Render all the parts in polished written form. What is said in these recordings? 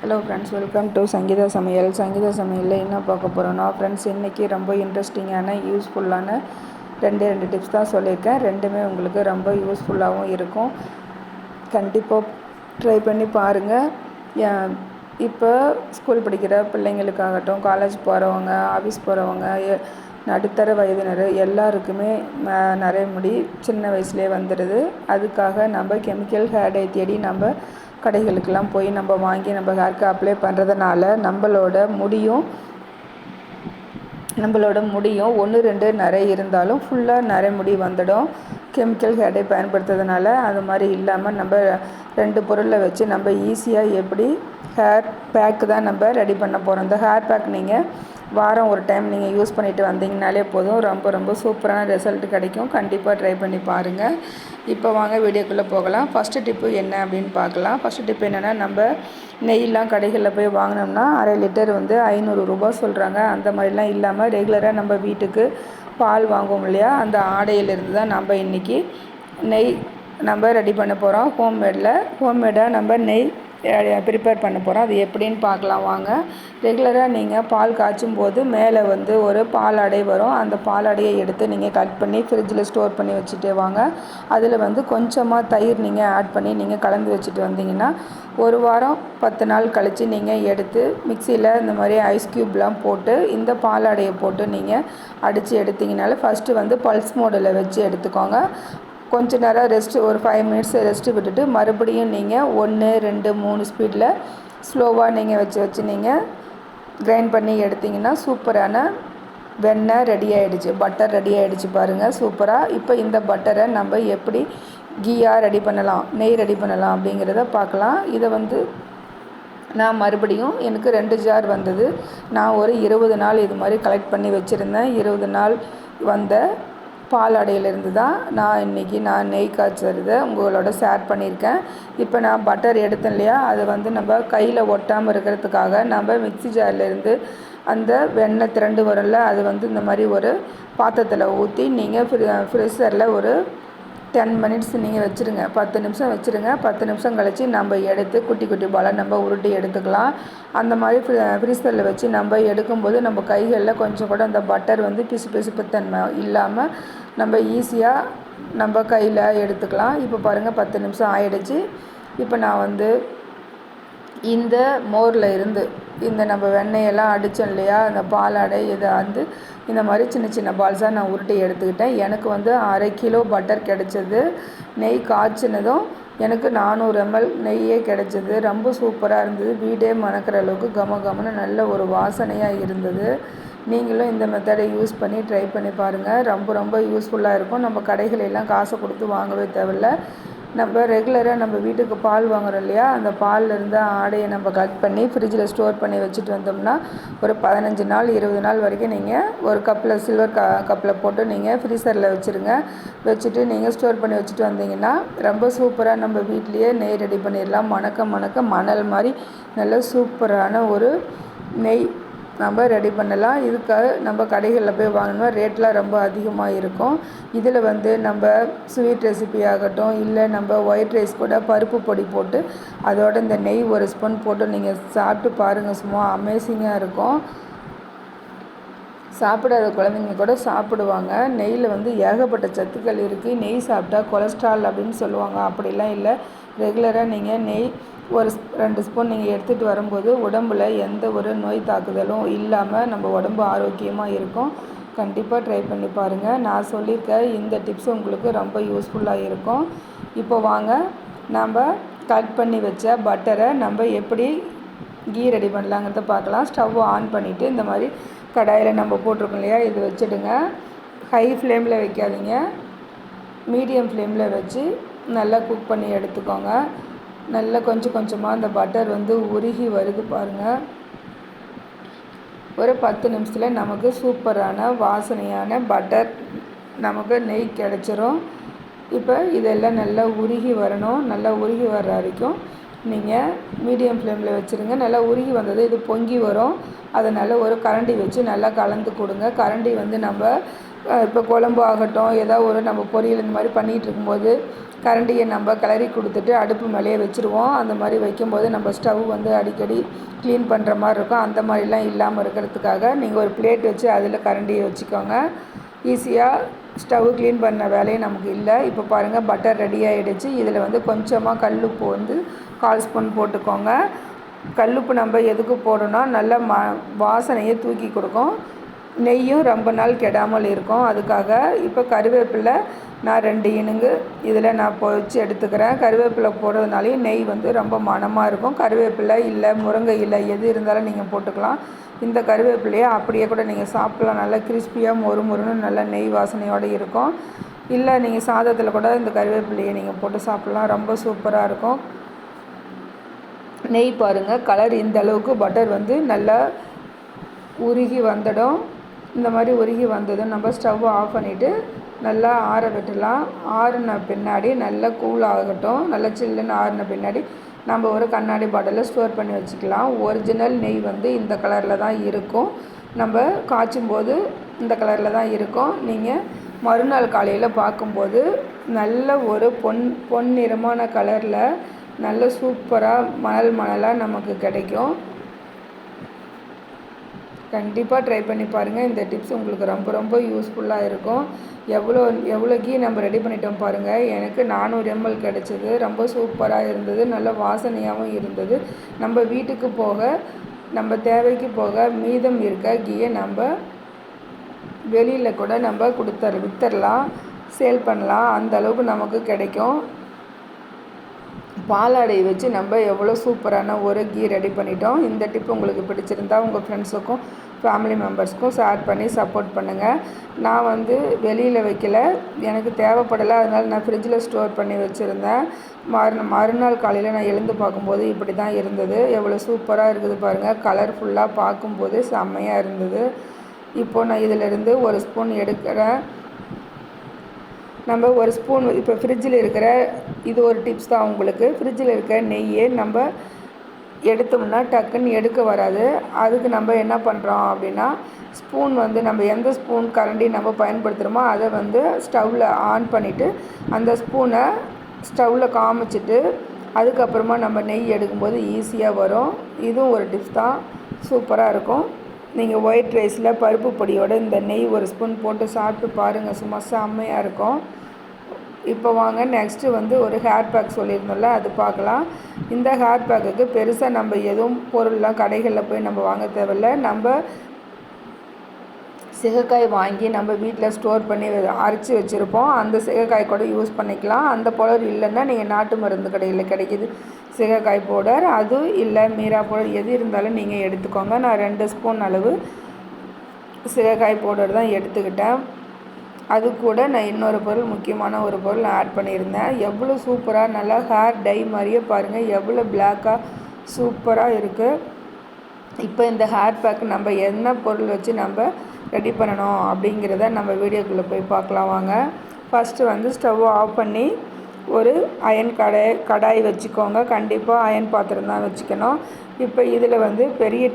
Hello friends, welcome to Sangeetha சமையல். சங்கீதா சமையலில் என்ன பார்க்க போகிறோன்னா ஃப்ரெண்ட்ஸ், இன்றைக்கி ரொம்ப இன்ட்ரெஸ்டிங்கான யூஸ்ஃபுல்லான ரெண்டு டிப்ஸ் தான் சொல்லியிருக்கேன். ரெண்டுமே உங்களுக்கு ரொம்ப யூஸ்ஃபுல்லாகவும் இருக்கும். கண்டிப்பாக ட்ரை பண்ணி பாருங்கள். இப்போ ஸ்கூல் படிக்கிற பிள்ளைங்களுக்காகட்டும், காலேஜ் போகிறவங்க, ஆஃபீஸ் போகிறவங்க, நடுத்தர வயதினர் எல்லாருக்குமே நிறைய முடி சின்ன வயசுலேயே வந்துடுது. அதுக்காக நம்ம கெமிக்கல் ஹேர் டை தேடி நம்ம கடைகளுக்கெல்லாம் போய் நம்ம வாங்கி நம்ம ஹேருக்கு அப்ளை பண்ணுறதுனால நம்மளோட முடியும் 1-2 நிறைய இருந்தாலும் ஃபுல்லாக நிறைய முடி வந்துடும். கெமிக்கல் ஹேர் டை பயன்படுத்துறதுனால அது மாதிரி இல்லாமல் நம்ம 2 பொருளை வச்சு நம்ம ஈஸியாக எப்படி ஹேர் பேக்கு தான் நம்ம ரெடி பண்ண போகிறோம். இந்த ஹேர் பேக் நீங்கள் வாரம் ஒரு டைம் நீங்கள் யூஸ் பண்ணிவிட்டு வந்தீங்கனாலே போதும், ரொம்ப சூப்பரான ரிசல்ட் கிடைக்கும். கண்டிப்பாக ட்ரை பண்ணி பாருங்கள். இப்போ வாங்க வீடியோக்குள்ளே போகலாம். ஃபஸ்ட்டு டிப்பு என்ன அப்படின்னு பார்க்கலாம். ஃபஸ்ட்டு டிப்பு என்னென்னா, நம்ம நெய்லாம் கடைகளில் போய் வாங்கினோம்னா அரை லிட்டர் வந்து 500 ரூபா சொல்கிறாங்க. அந்த மாதிரிலாம் இல்லாமல் ரெகுலராக நம்ம வீட்டுக்கு பால் வாங்குவோம் இல்லையா, அந்த ஆடையிலிருந்து தான் நம்ம இன்றைக்கி நெய் நம்ம ரெடி பண்ண போகிறோம். ஹோம்மேடாக நம்ம நெய் ப்ரிப்பேர் பண்ண போகிறோம். அது எப்படின்னு பார்க்கலாம் வாங்க. ரெகுலராக நீங்கள் பால் காய்ச்சும் போது மேலே வந்து ஒரு பால் அடை வரும். அந்த பால் அடையை எடுத்து நீங்கள் கட் பண்ணி ஃப்ரிட்ஜில் ஸ்டோர் பண்ணி வச்சுட்டே வாங்க. அதில் வந்து கொஞ்சமாக தயிர் நீங்கள் ஆட் பண்ணி நீங்கள் கலந்து வச்சுட்டு வந்தீங்கன்னா ஒரு வாரம் 10 நாள் கழித்து நீங்கள் எடுத்து மிக்சியில் இந்த மாதிரி ஐஸ் க்யூப்லாம் போட்டு இந்த பால் அடையை போட்டு நீங்கள் அடித்து எடுத்திங்கனால ஃபஸ்ட்டு வந்து பல்ஸ் மோடில் வச்சு எடுத்துக்கோங்க. கொஞ்ச நேரம் ரெஸ்ட்டு, ஒரு 5 மினிட்ஸ் ரெஸ்ட்டு விட்டுட்டு மறுபடியும் நீங்கள் 1, 2, 3 ஸ்பீடில் ஸ்லோவாக நீங்கள் வச்சு நீங்கள் கிரைண்ட் பண்ணி எடுத்திங்கன்னா சூப்பரான வெண்ணெய் ரெடி ஆகிடுச்சு, பட்டர் ரெடி ஆகிடுச்சு பாருங்கள், சூப்பராக. இப்போ இந்த பட்டரை நம்ம எப்படி கீயாக ரெடி பண்ணலாம், நெய் ரெடி பண்ணலாம் அப்படிங்கிறத பார்க்கலாம். இதை வந்து நான் மறுபடியும் எனக்கு 2 ஜார் வந்தது. நான் ஒரு 20 நாள் இது மாதிரி கலெக்ட் பண்ணி வச்சுருந்தேன். 20 நாள் வந்த பால் அடையிலேருந்து தான் நான் இன்றைக்கி நெய் காய்ச்சறதை உங்களோட ஷேர் பண்ணியிருக்கேன். இப்போ நான் பட்டர் எடுத்தேன் இல்லையா, அதை வந்து நம்ம கையில் ஒட்டாமல் இருக்கிறதுக்காக நம்ம மிக்ஸி ஜார்லேருந்து அந்த வெண்ணெய் திரண்டு வரும்ல, அது வந்து இந்த மாதிரி ஒரு பாத்திரத்தில் ஊற்றி நீங்கள் ஃப்ரிசரில் ஒரு 10 மினிட்ஸ் நீங்கள் வச்சுருங்க. 10 நிமிஷம் வச்சுருங்க. 10 நிமிஷம் கழித்து நம்ம எடுத்து குட்டி பாலாக நம்ம உருட்டி எடுத்துக்கலாம். அந்த மாதிரி ஃப்ரீசரில் வச்சு நம்ம எடுக்கும்போது நம்ம கைகளில் கொஞ்சம் கூட அந்த பட்டர் வந்து பிசுபிசுப்புத்தன்மை இல்லாமல் நம்ம ஈஸியாக நம்ம கையில் எடுத்துக்கலாம். இப்போ பாருங்கள் 10 நிமிஷம் ஆகிடுச்சு. இப்போ நான் வந்து இந்த மோரில் இருந்து இந்த நம்ம வெண்ணெயெல்லாம் அடித்தோம் இல்லையா, அந்த பாலாடை இதை வந்து இந்த மாதிரி சின்ன பால்ஸாக நான் உருட்டி எடுத்துக்கிட்டேன். எனக்கு வந்து 1/2 கிலோ பட்டர் கிடச்சிது. நெய் காய்ச்சினதும் எனக்கு 400 ml நெய்யே கிடச்சிது. ரொம்ப சூப்பராக இருந்தது. வீடே மணக்கிற அளவுக்கு கமன்னு நல்ல ஒரு வாசனையாக இருந்தது. நீங்களும் இந்த மெத்தடை யூஸ் பண்ணி ட்ரை பண்ணி பாருங்கள். ரொம்ப யூஸ்ஃபுல்லாக இருக்கும். நம்ம கடைகளெல்லாம் காசை கொடுத்து வாங்கவே தேவையில்ல. நம்ம ரெகுலராக நம்ம வீட்டுக்கு பால் வாங்குகிறோம் இல்லையா, அந்த பாலில் இருந்த ஆடையை நம்ம கட் பண்ணி ஃப்ரிட்ஜில் ஸ்டோர் பண்ணி வச்சுட்டு வந்தோம்னா ஒரு 15 நாள் 20 நாள் வரைக்கும் நீங்கள் ஒரு கப்பில் சில்வர் கப்பில் போட்டு நீங்கள் ஃப்ரீசரில் வச்சுட்டு நீங்கள் ஸ்டோர் பண்ணி வச்சுட்டு வந்தீங்கன்னா ரொம்ப சூப்பராக நம்ம வீட்லேயே நெய் ரெடி பண்ணிடலாம். மணக்க மணல் மாதிரி நல்ல சூப்பரான ஒரு நெய் நம்ம ரெடி பண்ணலாம். இதுக்காக நம்ம கடைகளில் போய் வாங்கினோம்னா ரேட்லாம் ரொம்ப அதிகமாக இருக்கும். இதில் வந்து நம்ம ஸ்வீட் ரெசிபி ஆகட்டும், இல்லை நம்ம ஒயிட் ரைஸ் கூட பருப்பு பொடி போட்டு அதோட இந்த நெய் ஒரு ஸ்பூன் போட்டு நீங்கள் சாப்பிட்டு பாருங்கள். சும்மா அமேசிங்காக இருக்கும். சாப்பிடாத குழந்தைங்க கூட சாப்பிடுவாங்க. நெய்யில் வந்து ஏகப்பட்ட சத்துக்கள் இருக்குது. நெய் சாப்பிட்டா கொலஸ்ட்ரால் அப்படின்னு சொல்லுவாங்க. அப்படிலாம் இல்லை. ரெகுலராக நீங்கள் நெய் ஒரு 2 ஸ்பூன் நீங்கள் எடுத்துகிட்டு வரும்போது உடம்பில் எந்த ஒரு நோய் தாக்குதலும் இல்லாமல் நம்ம உடம்பு ஆரோக்கியமாக இருக்கும். கண்டிப்பாக ட்ரை பண்ணி பாருங்கள். நான் சொல்லியிருக்க இந்த டிப்ஸ் உங்களுக்கு ரொம்ப யூஸ்ஃபுல்லாக இருக்கும். இப்போ வாங்க நம்ம கட் பண்ணி வச்ச பட்டரை நம்ம எப்படி கீ ரெடி பண்ணலாங்கிறத பார்க்கலாம். ஸ்டவ் ஆன் பண்ணிவிட்டு இந்த மாதிரி கடாயில் நம்ம போட்டிருக்கோம் இல்லையா, இது வச்சுடுங்க. ஹை ஃப்ளேமில் வைக்காதீங்க, மீடியம் ஃப்ளேமில் வச்சு நல்லா குக் பண்ணி எடுத்துக்கோங்க. நல்லா கொஞ்சமாக அந்த பட்டர் வந்து உருகி வருது பாருங்கள். ஒரு 10 நிமிஷத்தில் நமக்கு சூப்பரான வாசனையான பட்டர் நமக்கு நெய் கிடச்சிரும். இப்போ இதெல்லாம் நல்லா உருகி வரணும். நல்லா உருகி வர்ற வரைக்கும் நீங்கள் மீடியம் ஃப்ளேமில் வச்சுருங்க. நல்லா உருகி வந்தது இது பொங்கி வரும். அதனால் ஒரு கரண்டி வச்சு நல்லா கலந்து கொடுங்க. கரண்டி வந்து நம்ம இப்போ குழம்பு ஆகட்டும், ஏதாவது ஒரு நம்ம பொரியல் இந்த மாதிரி பண்ணிகிட்டு இருக்கும்போது கரண்டியை நம்ம கிளறி கொடுத்துட்டு அடுப்பு மேலேயே வச்சுருவோம். அந்த மாதிரி வைக்கும்போது நம்ம ஸ்டவ் வந்து அடிக்கடி க்ளீன் பண்ணுற மாதிரி இருக்கும். அந்த மாதிரிலாம் இல்லாமல் இருக்கிறதுக்காக நீங்கள் ஒரு பிளேட் வச்சு அதில் கரண்டியை வச்சுக்கோங்க. ஈஸியாக ஸ்டவ் க்ளீன் பண்ண வேலையும் நமக்கு இல்லை. இப்போ பாருங்கள், பட்டர் ரெடி ஆகிடுச்சு. இதில் வந்து கொஞ்சமாக கல்லுப்பு வந்து 1/4 ஸ்பூன் போட்டுக்கோங்க. கல்லுப்பு நம்ம எதுக்கு போடணும்னா நல்ல வாசனையை தூக்கி கொடுக்கும். நெய்யும் ரொம்ப நாள் கெடாமல் இருக்கும். அதுக்காக இப்போ கருவேப்பிலை நான் 2 இனுங்கு இதில் நான் பொரித்து எடுத்துக்கிறேன். கருவேப்பிலை போடுறதுனாலையும் நெய் வந்து ரொம்ப மணமாக இருக்கும். கருவேப்பிலை இல்லை, முருங்கை இல்லை, எது இருந்தாலும் நீங்கள் போட்டுக்கலாம். இந்த கருவேப்பிலையை அப்படியே கூட நீங்கள் சாப்பிட்லாம். நல்லா கிறிஸ்பியாக மொறுன்னு நல்லா நெய் வாசனையோடு இருக்கும். இல்லை நீங்கள் சாதத்தில் கூட இந்த கருவேப்பிலையை நீங்கள் போட்டு சாப்பிட்லாம். ரொம்ப சூப்பராக இருக்கும். நெய் பாருங்கள், கலர் இந்த அளவுக்கு பட்டர் வந்து நல்லா உருகி வந்துடும். இந்த மாதிரி உருகி வந்ததும் நம்ம ஸ்டவ் ஆஃப் பண்ணிவிட்டு நல்லா ஆற விட்டுடலாம். ஆறின பின்னாடி நல்லா கூல் ஆகட்டும். நல்லா சில்லுன்னு ஆறின பின்னாடி நம்ம ஒரு கண்ணாடி பாட்டிலில் ஸ்டோர் பண்ணி வச்சுக்கலாம். ஒரிஜினல் நெய் வந்து இந்த கலரில் தான் இருக்கும். நம்ம காய்ச்சும் போது இந்த கலரில் தான் இருக்கும். நீங்கள் மறுநாள் காலையில் பார்க்கும்போது நல்ல ஒரு பொன்னிறமான கலரில் நல்ல சூப்பராக மணலாக நமக்கு கிடைக்கும். கண்டிப்பாக ட்ரை பண்ணி பாருங்கள். இந்த டிப்ஸ் உங்களுக்கு ரொம்ப யூஸ்ஃபுல்லாக இருக்கும். எவ்வளோ கீ நம்ம ரெடி பண்ணிட்டோம் பாருங்கள். எனக்கு 400 ml கிடச்சிது. ரொம்ப சூப்பராக இருந்தது. நல்ல வாசனையாகவும் இருந்தது. நம்ம வீட்டுக்கு போக, நம்ம தேவைக்கு போக மீதம் இருக்க கீயை நம்ம வெளியில் கூட நம்ம விற்றுடலாம், சேல் பண்ணலாம். அந்த அளவுக்கு நமக்கு கிடைக்கும். பாலாடை வச்சு நம்ம எவ்வளோ சூப்பரான ஒரு கீ ரெடி பண்ணிட்டோம். இந்த டிப் உங்களுக்கு பிடிச்சிருந்தா உங்கள் ஃப்ரெண்ட்ஸுக்கும் ஃபேமிலி மெம்பர்ஸ்க்கும் ஷேர் பண்ணி சப்போர்ட் பண்ணுங்கள். நான் வந்து வெளியில் வைக்கல, எனக்கு தேவைப்படலை. அதனால் நான் ஃப்ரிட்ஜில் ஸ்டோர் பண்ணி வச்சுருந்தேன். மறுநாள் காலையில் நான் எழுந்து பார்க்கும்போது இப்படி தான் இருந்தது. எவ்வளோ சூப்பராக இருக்குது பாருங்கள். கலர்ஃபுல்லாக பார்க்கும்போது செம்மையாக இருந்தது. இப்போது நான் இதிலிருந்து 1 ஸ்பூன் எடுக்கிறேன். நம்ம 1 ஸ்பூன் இப்போ ஃப்ரிட்ஜில் இருக்கிற இது ஒரு டிப்ஸ் தான் உங்களுக்கு. ஃப்ரிட்ஜில் இருக்கிற நெய்யை நம்ம எடுத்தோம்னா டக்குன்னு எடுக்க வராது. அதுக்கு நம்ம என்ன பண்ணுறோம் அப்படின்னா, ஸ்பூன் வந்து நம்ம எந்த ஸ்பூன் கரண்டி நம்ம பயன்படுத்துகிறோமோ அதை வந்து ஸ்டவ்வில் ஆன் பண்ணிவிட்டு அந்த ஸ்பூனை ஸ்டவ்வில் காமிச்சிட்டு அதுக்கப்புறமா நம்ம நெய் எடுக்கும்போது ஈஸியாக வரும். இதுவும் ஒரு டிப்ஸ் தான், சூப்பராக இருக்கும். நீங்கள் ஒயிட் ரைஸில் பருப்பு பொடியோடு இந்த நெய் 1 ஸ்பூன் போட்டு சாப்பிட்டு பாருங்கள், சும்மா செம்மையாக இருக்கும். இப்போ வாங்க நெக்ஸ்ட்டு வந்து ஒரு ஹேர் பேக் சொல்லியிருந்தோம்ல, அது பார்க்கலாம். இந்த ஹேர் பேக்குக்கு பெருசாக நம்ம எதுவும் பொருள்லாம் கடைகளில் போய் நம்ம வாங்க தேவையில்ல. நம்ம சிகைக்காய் வாங்கி நம்ம வீட்டில் ஸ்டோர் பண்ணி அரைச்சி வச்சுருப்போம். அந்த சிகைக்காய் கூட யூஸ் பண்ணிக்கலாம். அந்த பவுடர் இல்லைன்னா நீங்கள் நாட்டு மருந்து கடையில் கிடைக்கிது சிகைக்காய் பவுடர், அது இல்லை மீரா பவுடர், எது இருந்தாலும் நீங்கள் எடுத்துக்கோங்க. நான் 2 ஸ்பூன் அளவு சிகைக்காய் பவுடர் தான் எடுத்துக்கிட்டேன். அது கூட நான் இன்னொரு பொருள், முக்கியமான ஒரு பொருள் ஆட் பண்ணியிருந்தேன். எவ்வளோ சூப்பராக நல்லா ஹேர் டை மாதிரியே பாருங்கள், எவ்வளோ பிளாக்காக சூப்பராக இருக்குது. இப்போ இந்த ஹேர் பேக் நம்ம என்ன பொருள் வச்சு நம்ம ரெடி பண்ணணும் அப்படிங்கிறத நம்ம வீடியோக்குள்ளே போய் பார்க்கலாம் வாங்க. ஃபஸ்ட்டு வந்து ஸ்டவ் ஆஃப் பண்ணி ஒரு அயன் கடாய் வச்சுக்கோங்க. கண்டிப்பாக அயன் பாத்திரம் தான் வச்சுக்கணும். இப்போ இதில் வந்து பெரிய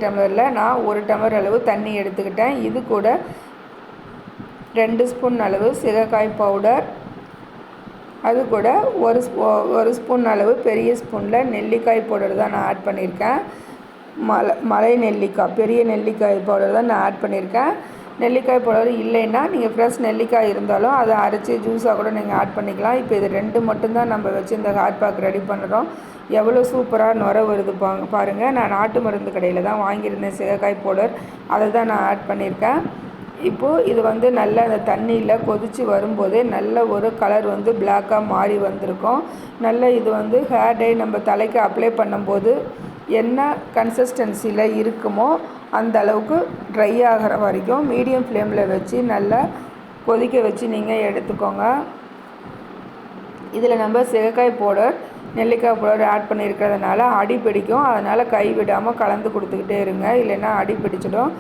டம்ளரில் நான் 1 டம்ளர் அளவு தண்ணி எடுத்துக்கிட்டேன். இது கூட 2 ஸ்பூன் அளவு சிகைக்காய் பவுடர், அது கூட ஒரு ஸ்பூன் அளவு பெரிய ஸ்பூனில் நெல்லிக்காய் பவுடர் தான் நான் ஆட் பண்ணியிருக்கேன். மலை நெல்லிக்காய், பெரிய நெல்லிக்காய் பவுடர் தான் நான் ஆட் பண்ணியிருக்கேன். நெல்லிக்காய் பவுடர் இல்லைன்னா நீங்கள் ஃப்ரெஷ் நெல்லிக்காய் இருந்தாலும் அதை அரைச்சி ஜூஸாக கூட நீங்கள் ஆட் பண்ணிக்கலாம். இப்போ இது 2 மட்டும்தான் நம்ம வச்சு இந்த ஹேர் பேக் ரெடி பண்ணுறோம். எவ்வளோ சூப்பராக நுர வருது பாருங்கள். நான் நாட்டு மருந்து கடையில் தான் வாங்கியிருந்தேன் சிகைக்காய் பவுடர், அதை தான் நான் ஆட் பண்ணியிருக்கேன். இப்போது இது வந்து நல்லா அந்த தண்ணியில் கொதித்து வரும்போதே நல்ல ஒரு கலர் வந்து பிளாக்காக மாறி வந்திருக்கும். நல்ல இது வந்து ஹேர் டை நம்ம தலைக்கு அப்ளை பண்ணும்போது என்ன கன்சிஸ்டன்சியில் இருக்குமோ அந்த அளவுக்கு ட்ரை ஆகிற வரைக்கும் மீடியம் ஃப்ளேமில் வச்சு நல்லா கொதிக்க வச்சு நீங்கள் எடுத்துக்கோங்க. இதில் நம்ம சிகைக்காய் பவுடர், நெல்லிக்காய் பவுடர் ஆட் பண்ணியிருக்கிறதுனால அடி பிடிக்கும். அதனால் கை விடாமல் கலந்து கொடுத்துக்கிட்டே இருங்க, இல்லைன்னா அடி பிடிச்சிடும்.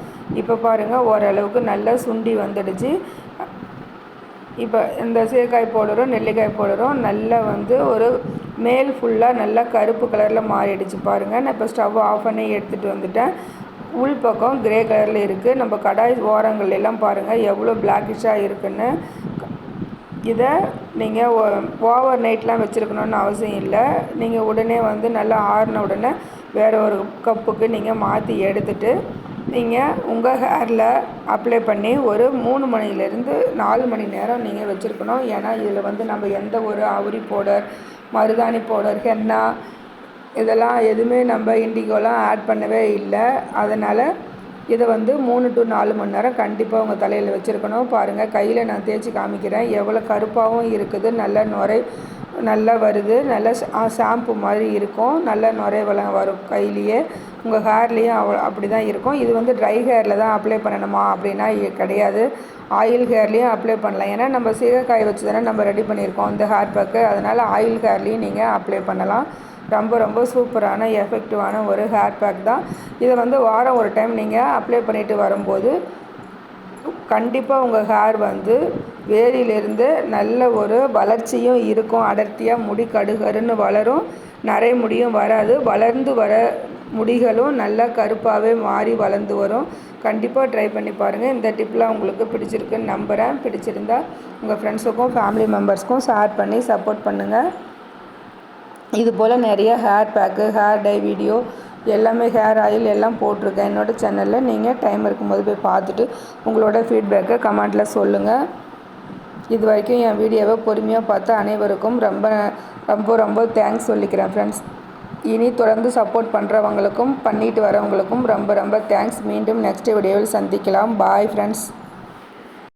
இப்போ பாருங்கள், ஓரளவுக்கு நல்லா சுண்டி வந்துடுச்சு. இப்போ இந்த சிகைக்காய் பவுடரும் நெல்லிக்காய் பவுடரும் நல்லா வந்து ஒரு மேல் ஃபுல்லாக நல்லா கருப்பு கலரில் மாறிடுச்சு பாருங்கள். நான் இப்போ ஸ்டவ் ஆஃப் பண்ணி எடுத்துகிட்டு வந்துட்டேன். உள் பக்கம் கிரே கலரில் இருக்குது. நம்ம கடாய் ஓரங்கள் எல்லாம் பாருங்கள் எவ்வளோ பிளாக்கிஷாக இருக்குன்னு. இதை நீங்கள் ஓவர் நைட்லாம் வச்சுருக்கணுன்னு அவசியம் இல்லை. நீங்கள் உடனே வந்து நல்லா ஆறின உடனே வேறு ஒரு கப்புக்கு நீங்கள் மாற்றி எடுத்துகிட்டு நீங்கள் உங்கள் ஹேரில் அப்ளை பண்ணி ஒரு 3 மணிலேருந்து 4 மணி நேரம் நீங்கள் வச்சுருக்கணும். ஏன்னா இதில் வந்து நம்ம எந்த ஒரு அவுரி பவுடர், மருதாணி பவுடர், ஹென்னா இதெல்லாம் எதுவுமே நம்ம இண்டிகோலாம் ஆட் பண்ணவே இல்லை. அதனால் இதை வந்து 3 to 4 மணி நேரம் கண்டிப்பாக உங்கள் தலையில் வச்சுருக்கணும். பாருங்கள், கையில் நான் தேய்ச்சி காமிக்கிறேன். எவ்வளோ கருப்பாகவும் இருக்குது, நல்ல நுரை நல்லா வருது, நல்ல ஷாம்பு மாதிரி இருக்கும், நல்ல நுரைவெல்லாம் வரும் கையிலேயே. உங்கள் ஹேர்லேயும் அப்படி தான் இருக்கும். இது வந்து ட்ரை ஹேரில் தான் அப்ளை பண்ணணுமா அப்படின்னா கிடையாது, ஆயில் ஹேர்லேயும் அப்ளை பண்ணலாம். ஏன்னா நம்ம சீகைக்காய் வச்சு தானே நம்ம ரெடி பண்ணியிருக்கோம் இந்த ஹேர் பேக்கு. அதனால் ஆயில் ஹேர்லேயும் நீங்கள் அப்ளை பண்ணலாம். ரொம்ப ரொம்ப சூப்பரான எஃபெக்டிவான ஒரு ஹேர் பேக் தான். இதை வந்து வாரம் ஒரு டைம் நீங்கள் அப்ளை பண்ணிவிட்டு வரும்போது கண்டிப்பாக உங்கள் ஹேர் வந்து வேரிலிருந்து நல்ல ஒரு வளர்ச்சியும் இருக்கும். அடர்த்தியாக முடி கடுகருன்னு வளரும், நிறைய முடியும் வராது. வளர்ந்து வர முடிகளும் நல்லா கருப்பாகவே மாறி வளர்ந்து வரும். கண்டிப்பாக ட்ரை பண்ணி பாருங்கள். இந்த டிப்லாம் உங்களுக்கு பிடிச்சிருக்குன்னு நம்புகிறேன். பிடிச்சிருந்தா உங்கள் ஃப்ரெண்ட்ஸுக்கும் ஃபேமிலி மெம்பர்ஸ்க்கும் ஷேர் பண்ணி சப்போர்ட் பண்ணுங்கள். இது போல் நிறைய hair pack, hair dye video எல்லாமே, ஹேர் ஆயில் எல்லாம் போட்டிருக்கேன் என்னோடய சேனலில். நீங்கள் டைம் இருக்கும்போது போய் பார்த்துட்டு உங்களோட ஃபீட்பேக்கை கமெண்ட்டில் சொல்லுங்கள். இது வரைக்கும் என் வீடியோவை பொறுமையாக பார்த்து அனைவருக்கும் ரொம்ப ரொம்ப ரொம்ப தேங்க்ஸ் சொல்லிக்கிறேன் ஃப்ரெண்ட்ஸ். இனி தொடர்ந்து சப்போர்ட் பண்ணுறவங்களுக்கும் பண்ணிட்டு வரவங்களுக்கும் ரொம்ப ரொம்ப தேங்க்ஸ். மீண்டும் நெக்ஸ்ட் வீடியோவில் சந்திக்கலாம். Bye friends.